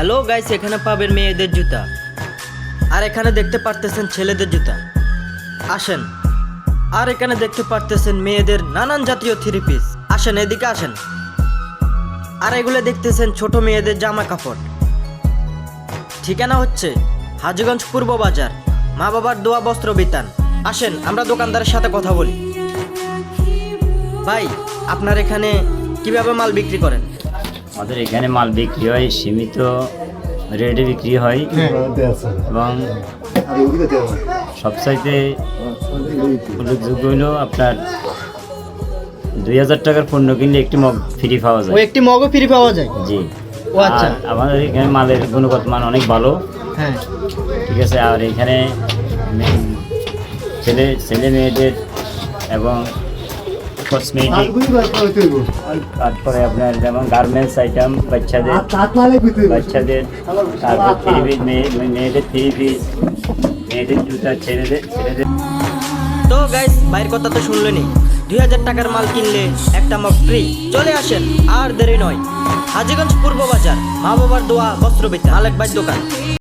Hello guys, এখানে পাবেন মেয়েদের জুতা, আর এখানে দেখতে পারতেছেন ছেলেদের জুতা। আসেন। আর এখানে দেখতে পারতেছেন মেয়েদের নানান জাতীয় থ্রি পিস। আসেন, এদিকে আসেন। আর এগুলো দেখতেছেন ছোট মেয়েদের জামা কাপড়। ঠিকানা হচ্ছে হাজীগঞ্জ পূর্ব বাজার, মা বাবার দোয়া বস্ত্র বিতান। আসেন আমরা দোকানদারের সাথে কথা বলি। ভাই, আপনার এখানে কিভাবে মাল বিক্রি করেন? আমাদের এখানে মাল বিক্রি হয় সীমিত রেটে বিক্রি হয় এবং সবচাইতে উল্লেখযোগ্য হলো আপনার 2000 টাকার পণ্য কিনলে একটি মগ ফ্রি পাওয়া যায়। একটি মগও ফ্রি পাওয়া যায়? জি। ও আচ্ছা। আর আমাদের এখানে মালের গুণগত মান অনেক ভালো। হ্যাঁ, ঠিক আছে। আর এখানে ছেলে মেয়েদের এবং কসমেটিক, তারপরে আপনার যেমন গার্মেন্টস আইটেম, বাচ্চাদের তারপর থ্রি পিস, মেয়েদের থ্রি পিস, মেয়েদের জুতা, ছেলেদের। তো গাইস, ভাইয়ের কথা তো শুনলেনি। 2000 টাকার মাল কিনলে একটা মগ ফ্রি। চলে আসেন, আর দেরি নয়। হাজীগঞ্জ পূর্ব বাজার, মা বাবার দোয়া বস্ত্র বিতান, আলেক ভাইয়ের দোকান।